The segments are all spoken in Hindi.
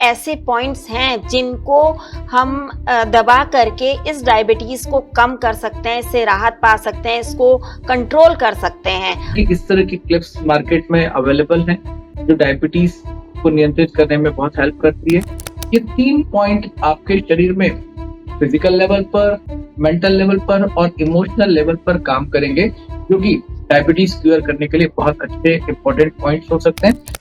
ऐसे पॉइंट्स हैं जिनको हम दबा करके इस डायबिटीज को कम कर सकते हैं, इससे राहत पा सकते हैं, इसको कंट्रोल कर सकते हैं। कि इस तरह की क्लिप्स मार्केट में अवेलेबल हैं जो डायबिटीज को नियंत्रित करने में बहुत हेल्प करती है। ये 3 पॉइंट आपके शरीर में फिजिकल लेवल पर, मेंटल लेवल पर और इमोशनल लेवल पर काम करेंगे, जो कि डायबिटीज क्योर करने के लिए बहुत अच्छे इंपॉर्टेंट पॉइंट्स हो सकते हैं।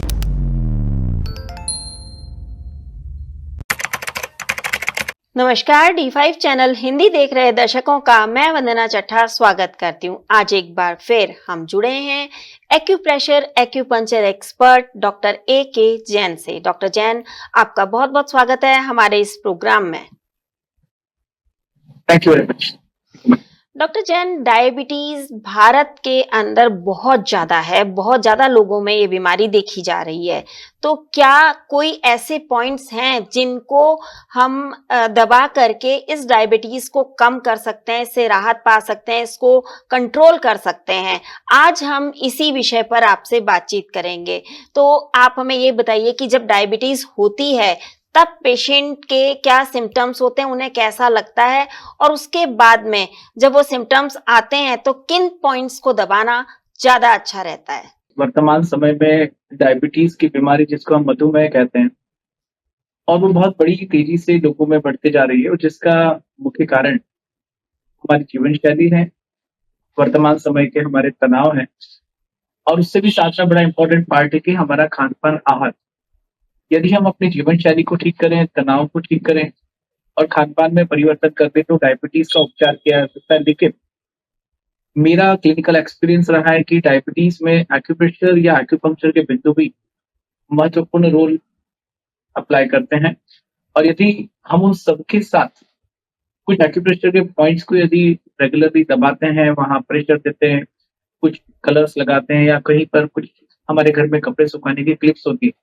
नमस्कार, D5 चैनल हिंदी देख रहे दर्शकों का मैं वंदना चट्टा स्वागत करती हूँ। आज एक बार फिर हम जुड़े हैं acupressure acupuncture expert doctor A.K. Jain से। डॉक्टर जैन, आपका बहुत बहुत स्वागत है हमारे इस प्रोग्राम में। Thank you very much. Doctor Jain, diabetes Bharat के अंदर बहुत ज्यादा है, बहुत ज्यादा लोगों में ये बीमारी देखी जा रही है। तो क्या कोई ऐसे पॉइंट्स हैं जिनको हम दबा करके इस डायबिटीज को कम कर सकते हैं, इससे राहत पा सकते हैं, इसको कंट्रोल कर सकते हैं? आज हम इसी विषय पर आपसे बातचीत करेंगे। तो आप हमें ये बताइए कि जब डायबिटीज होती है तब पेशेंट के क्या सिम्टम्स होते हैं, उन्हें कैसा लगता है, और उसके बाद में जब वो सिम्टम्स आते हैं तो किन पॉइंट्स को दबाना ज्यादा अच्छा रहता है? वर्तमान समय में डायबिटीज की बीमारी, जिसको हम मधुमेह कहते हैं, और वो बहुत बड़ी तेजी से लोगों में बढ़ते जा रही है, और जिसका मुख्य कारण हमारी जीवन शैली है, वर्तमान समय के हमारे तनाव है, और उससे भी साथ में बड़ा इंपॉर्टेंट पार्ट है कि हमारा खान पान आहार। यदि हम अपनी जीवन शैली को ठीक करें, तनाव को ठीक करें और खान पान में परिवर्तन कर दें, तो डायबिटीज का उपचार किया जा सकता है। लेकिन मेरा क्लिनिकल एक्सपीरियंस रहा है कि डायबिटीज में एक्यूप्रेशर या एक्यूपंक्चर के बिंदु भी महत्वपूर्ण रोल अप्लाई करते हैं। और यदि हम उन सबके साथ कुछ एक्यूप्रेशर के पॉइंट्स को यदि रेगुलरली दबाते हैं, वहां प्रेशर देते हैं, कुछ कलर्स लगाते हैं, या कहीं पर कुछ हमारे घर में कपड़े सुखाने की क्लिप्स होती है,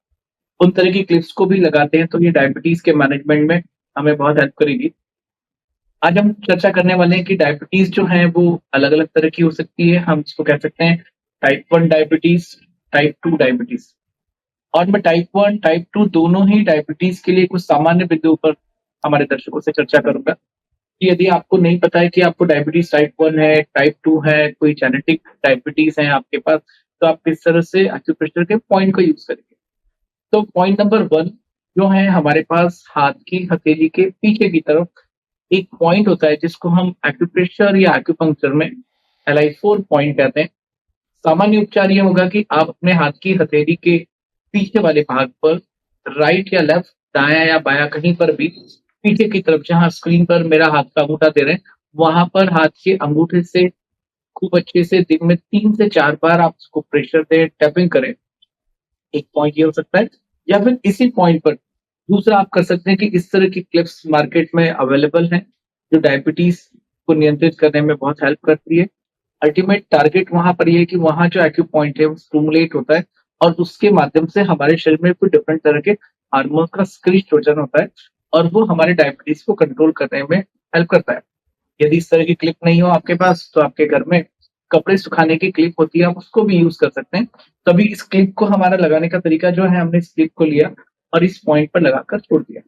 उन तरह की क्लिप्स को भी लगाते हैं, तो ये डायबिटीज के मैनेजमेंट में हमें बहुत हेल्प करेगी। आज हम चर्चा करने वाले हैं कि डायबिटीज जो है वो अलग अलग तरह की हो सकती है। हम इसको कह सकते हैं टाइप 1 डायबिटीज, टाइप 2 डायबिटीज। और मैं टाइप 1 टाइप 2 दोनों ही डायबिटीज के लिए कुछ सामान्य बिंदुओं पर हमारे दर्शकों से चर्चा करूंगा कि यदि आपको नहीं पता है कि आपको डायबिटीज टाइप 1 है, टाइप 2 है, कोई जेनेटिक डायबिटीज है आपके पास, तो आप किस तरह से एक्यूप्रेशर के पॉइंट को यूज करेंगे। तो पॉइंट नंबर 1 जो है, हमारे पास हाथ की हथेली के पीछे की तरफ एक पॉइंट होता है, जिसको हम एक्यूप्रेशर या एक्यूपंक्चर में Li4 पॉइंट कहते हैं। सामान्य उपचार ये होगा कि आप अपने हाथ की हथेली के पीछे वाले भाग पर राइट या लेफ्ट, दायां या बायां, कहीं पर भी पीछे की तरफ, जहां स्क्रीन पर मेरा हाथ का अंगूठा दे रहे हैं, वहां पर हाथ के अंगूठे से खूब अच्छे से दिन में 3 से 4 बार आप उसको प्रेशर दें, टैपिंग करें। एक पॉइंट ये हो सकता है। या फिर इसी पॉइंट पर दूसरा आप कर सकते हैं कि इस तरह की क्लिप्स मार्केट में अवेलेबल हैं जो डायबिटीज को नियंत्रित करने में बहुत हेल्प करती है। अल्टीमेट टारगेट वहां पर ये है कि वहां जो एक्यू पॉइंट है वो स्टिमुलेट होता है, और उसके माध्यम से हमारे शरीर में कुछ डिफरेंट तरह के हार्मोन का सक्रियण होता है, और वो हमारे डायबिटीज को कंट्रोल करने में हेल्प करता है। यदि इस तरह की क्लिप नहीं हो आपके पास, तो आपके घर में कपड़े सुखाने की क्लिप होती है, आप उसको भी यूज कर सकते हैं। तभी इस क्लिप को हमारा लगाने का तरीका जो है, हमने इस क्लिप को लिया और इस पॉइंट पर लगाकर छोड़ दिया।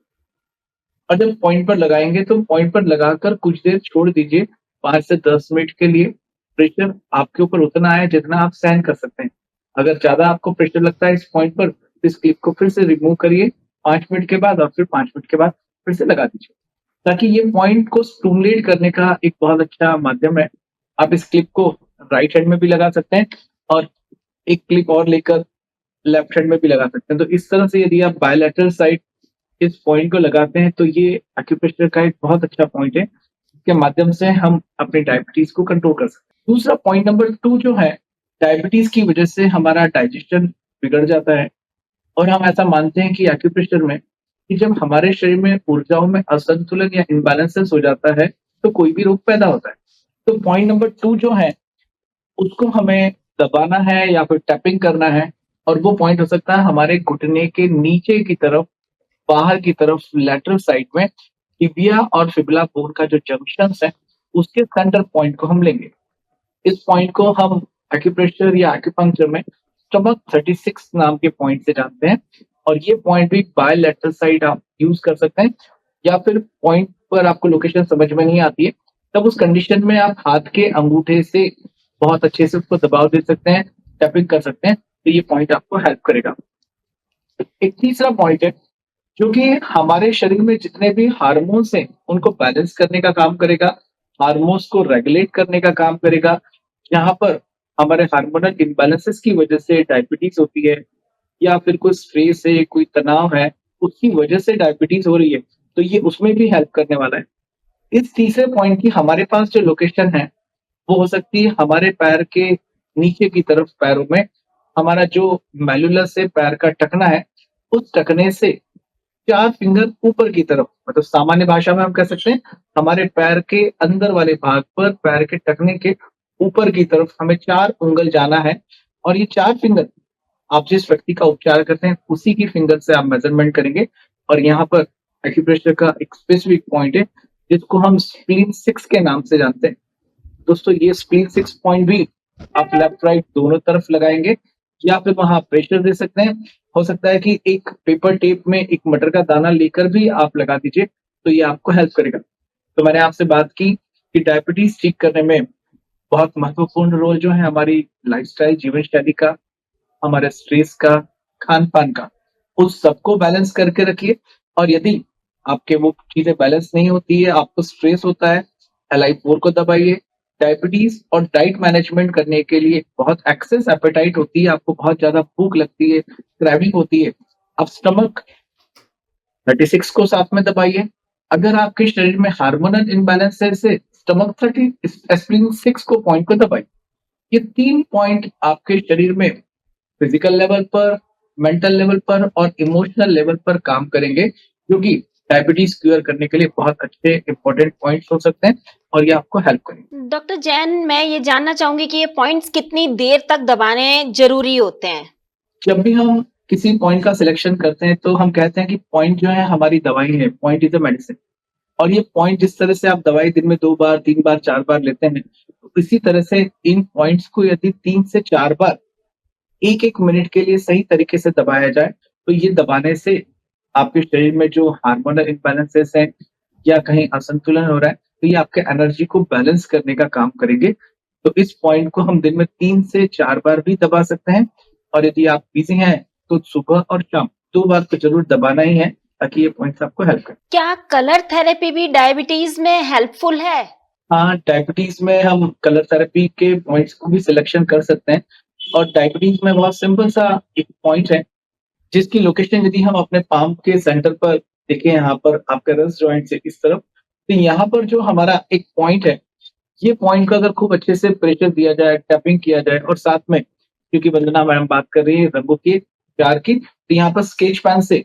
और जब पॉइंट पर लगाएंगे तो पॉइंट पर लगाकर कुछ देर छोड़ दीजिए, 5 से 10 मिनट के लिए। प्रेशर आपके ऊपर उतना है जितना आप सहन कर सकते हैं। अगर ज्यादा आपको प्रेशर लगता है इस पॉइंट पर, तो इस क्लिप को फिर से रिमूव करिए 5 मिनट के बाद, और फिर 5 मिनट के बाद फिर से लगा दीजिए, ताकि ये पॉइंट को स्टिमुलेट करने का एक बहुत अच्छा माध्यम है। आप इस क्लिप को राइट हैंड में भी लगा सकते हैं, और एक क्लिप और लेकर लेफ्ट हैंड में भी लगा सकते हैं। तो इस तरह से यदि आप बायलैटरल साइड इस पॉइंट को लगाते हैं, तो ये एक्यूप्रेशर का एक बहुत अच्छा पॉइंट है, इसके माध्यम से हम अपनी डायबिटीज को कंट्रोल कर सकते हैं। दूसरा पॉइंट नंबर 2 जो है, डायबिटीज की वजह से हमारा डाइजेशन बिगड़ जाता है, और हम ऐसा मानते हैं कि एक्यूप्रेशर में कि जब हमारे शरीर में ऊर्जाओं में असंतुलन या इम्बैलेंसेस हो जाता है, तो कोई भी रोग पैदा होता है। तो पॉइंट नंबर 2 जो है, उसको हमें दबाना है या फिर टैपिंग करना है, और वो पॉइंट हो सकता है हमारे घुटने के नीचे की तरफ, बाहर की तरफ, लैटरल साइड में टिबिया और फिबुला बोन का जो जंक्शन है, उसके सेंटर पॉइंट को हम लेंगे। इस पॉइंट को हम एक्यूप्रेशर या एक्यूपंक्चर में स्टमक 36 नाम के पॉइंट से जानते हैं, और ये पॉइंट भी बायलैटरल साइड आप यूज कर सकते हैं, या फिर पॉइंट पर आपको लोकेशन समझ में नहीं आती है, तब उस कंडीशन में आप हाथ के अंगूठे से बहुत अच्छे से उसको दबाव दे सकते हैं, टैपिंग कर सकते हैं, तो ये पॉइंट आपको हेल्प करेगा। एक तीसरा पॉइंट है जो कि हमारे शरीर में जितने भी हार्मोन्स हैं उनको बैलेंस करने का काम करेगा, हार्मोन्स को रेगुलेट करने का काम करेगा। यहाँ पर हमारे हार्मोनल इम्बैलेंसेस की वजह से डायबिटीज होती है, या फिर कोई स्ट्रेस है, कोई तनाव है, उसकी वजह से डायबिटीज हो रही है, तो ये उसमें भी हेल्प करने वाला है। इस तीसरे पॉइंट की हमारे पास जो लोकेशन है वो हो सकती है हमारे पैर के नीचे की तरफ, पैरों में हमारा जो मैल्युलस है, पैर का टखना है, उस टखने से 4 फिंगर ऊपर की तरफ, मतलब सामान्य भाषा में हम कह सकते हैं हमारे पैर के अंदर वाले भाग पर, पैर के टखने के ऊपर की तरफ हमें 4 उंगल जाना है, और ये 4 फिंगर आप जिस व्यक्ति का उपचार करते हैं उसी की फिंगर से आप मेजरमेंट करेंगे। और यहाँ पर एक्यूप्रेशर का एक स्पेसिफिक पॉइंट है जिसको हम स्प्लीन 6 के नाम से जानते हैं। दोस्तों ये स्प्लीन 6 पॉइंट भी आप लेफ्ट राइट दोनों तरफ लगाएंगे, या फिर वहां प्रेशर दे सकते हैं। हो सकता है कि एक पेपर टेप में एक मटर का दाना लेकर भी आप लगा दीजिए, तो ये आपको हेल्प करेगा। तो मैंने आपसे बात की कि डायबिटीज ठीक करने में बहुत महत्वपूर्ण रोल जो है हमारी लाइफस्टाइल, जीवन शैली का, हमारे स्ट्रेस का, खान पान का, उस सबको बैलेंस करके रखिए। और यदि आपके वो चीजें बैलेंस नहीं होती है, आपको स्ट्रेस होता है, LI4 को दबाइए। डायबिटीज और डाइट मैनेजमेंट करने के लिए बहुत एक्सेस एपेटाइट होती है, आपको बहुत ज्यादा भूख लगती है, क्रेविंग होती है, आप स्टमक 36 को साथ में दबाइए। अगर आपके शरीर में हार्मोनल इम्बैलेंस है से स्टमक 30, एस्प्रिन 6 को पॉइंट को दबाइए। ये 3 पॉइंट आपके शरीर में फिजिकल लेवल पर, मेंटल लेवल पर और इमोशनल लेवल पर काम करेंगे, जो कि डायबिटीज क्यूर करने के लिए बहुत अच्छे इंपॉर्टेंट पॉइंट्स हो सकते हैं, और ये आपको हेल्प करेंगे। डॉक्टर जैन, मैं ये जानना चाहूंगी कि ये पॉइंट्स कितनी देर तक दबाने जरूरी होते हैं? जब भी हम किसी पॉइंट का सिलेक्शन करते हैं तो हम कहते हैं कि पॉइंट जो है हमारी दवाई है, पॉइंट इज अ मेडिसिन। और ये पॉइंट जिस तरह से आप दवाई दिन में 2 बार, 3 बार, 4 बार लेते हैं, तो इसी तरह से इन पॉइंट्स को यदि 3 से 4 बार 1-1 मिनट के लिए सही तरीके से दबाया जाए, तो ये दबाने से आपके शरीर में जो हार्मोनल इम्बैलेंसेस हैं या कहीं असंतुलन हो रहा है, तो ये आपके एनर्जी को बैलेंस करने का काम करेंगे। तो इस पॉइंट को हम दिन में 3 से 4 बार भी दबा सकते हैं, और यदि आप बिज़ी हैं, तो सुबह और शाम 2 बार तो ज़रूर दबाना ही है, ताकि ये पॉइंट्स आपको हेल्प करें। क्या कलर थेरेपी भी डायबिटीज में हेल्पफुल है? हाँ, डायबिटीज़ में हम कलर थेरेपी के पॉइंट्स को भी सिलेक्शन कर सकते हैं, और डायबिटीज़ में बहुत सिंपल सा एक पॉइंट है जिसकी लोकेशन यदि हम अपने पाम के सेंटर पर देखें, यहाँ पर आपके रस्ट जॉइंट से इस तरफ, तो यहाँ पर जो हमारा एक पॉइंट है, ये पॉइंट का अगर खूब अच्छे से प्रेशर दिया जाए, टैपिंग किया जाए, और साथ में क्योंकि वंदना मैडम बात कर रही है रंगों की, प्यार की, तो यहाँ पर स्केच पेन से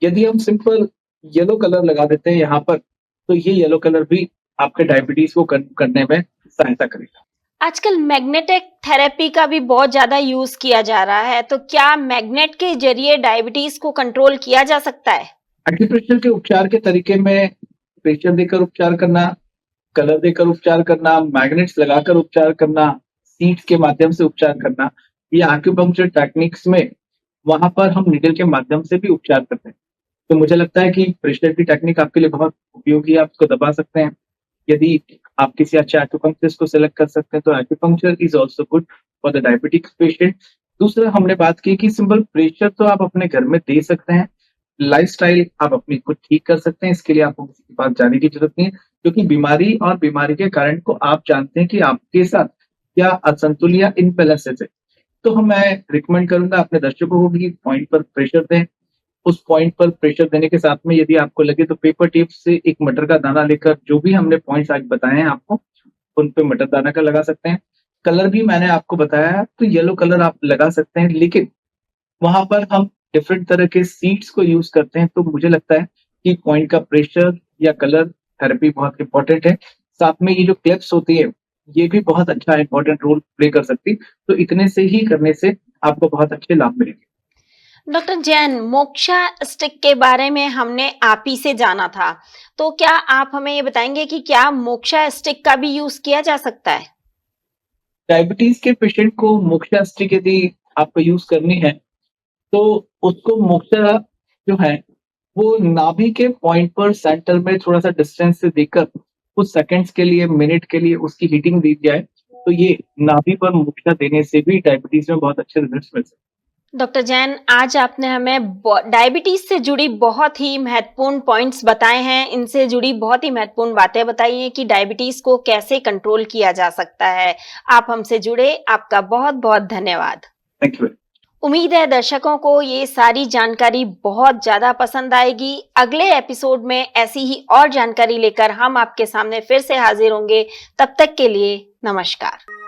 यदि हम सिंपल येलो कलर लगा देते हैं यहाँ पर, तो ये येलो कलर भी आपके डायबिटीज को करने में सहायता करेगा। आजकल मैग्नेटिक थेरेपी का भी बहुत ज्यादा यूज किया जा रहा है, तो क्या मैग्नेट के जरिए डायबिटीज को कंट्रोल किया जा सकता है? एक्यूप्रेशर के उपचार के तरीके में प्रेशर देकर उपचार करना, कलर देकर उपचार करना, मैग्नेट्स लगाकर उपचार करना, सीड्स के माध्यम से उपचार करना, या एक्यूपंक्चर टेक्निक्स में वहां पर हम निडल के माध्यम से भी उपचार करते हैं। तो मुझे लगता है कि प्रेशर की टेक्निक आपके लिए बहुत उपयोगी है, आप उसको दबा सकते हैं। यदि आप किसी अच्छे एक्यूपंक्चरिस्ट को सेलेक्ट कर सकते हैं, तो acupuncture is also good for the diabetic patient. दूसरा हमने बात की कि सिंपल प्रेशर तो आप अपने घर में दे सकते हैं, लाइफस्टाइल आप अपनी खुद ठीक कर सकते हैं, इसके लिए आपको किसी के पास जाने की जरूरत नहीं है, क्योंकि बीमारी और बीमारी के कारण को आप जानते हैं कि आपके साथ क्या असंतुलन या इम्बैलेंसेस है। तो मैं रिकमेंड करूंगा अपने दर्शकों को कि पॉइंट पर प्रेशर दें। उस पॉइंट पर प्रेशर देने के साथ में यदि आपको लगे तो पेपर टेप से एक मटर का दाना लेकर, जो भी हमने पॉइंट्स आज बताए हैं आपको, उन पे मटर दाना का लगा सकते हैं। कलर भी मैंने आपको बताया है, तो येलो कलर आप लगा सकते हैं, लेकिन वहां पर हम डिफरेंट तरह के सीड्स को यूज करते हैं, तो मुझे लगता है कि पॉइंट का प्रेशर या कलर थेरेपी बहुत इंपॉर्टेंट है। साथ में ये जो क्लिप्स होती है, ये भी बहुत अच्छा इंपॉर्टेंट रोल प्ले कर सकती, तो इतने से ही करने से आपको बहुत अच्छे लाभ मिलेंगे। डॉक्टर जैन, मोक्षा स्टिक के बारे में हमने आप ही से जाना था, तो क्या आप हमें ये बताएंगे कि क्या मोक्षा स्टिक का भी यूज किया जा सकता है? डायबिटीज के पेशेंट को मोक्षा स्टिक यदि आपको यूज करनी है, तो उसको मोक्ष जो है वो नाभि के पॉइंट पर सेंटर में थोड़ा-सा डिस्टेंस से देखकर कुछ सेकंड्स के लिए, मिनट के लिए उसकी हीटिंग दी जाए, तो ये नाभि पर मोक्ष देने से भी डायबिटीज़ में बहुत अच्छे रिजल्ट्स मिल सकते हैं। डॉक्टर जैन, आज आपने हमें डायबिटीज से जुड़ी बहुत ही महत्वपूर्ण पॉइंट्स बताए हैं, इनसे जुड़ी बहुत ही महत्वपूर्ण बातें बताई हैं कि डायबिटीज को कैसे कंट्रोल किया जा सकता है। आप हमसे जुड़े, आपका बहुत बहुत धन्यवाद। Thank you. उम्मीद है दर्शकों को ये सारी जानकारी बहुत ज्यादा पसंद आएगी। अगले एपिसोड में ऐसी ही और जानकारी लेकर हम आपके सामने फिर से हाजिर होंगे। तब तक के लिए नमस्कार।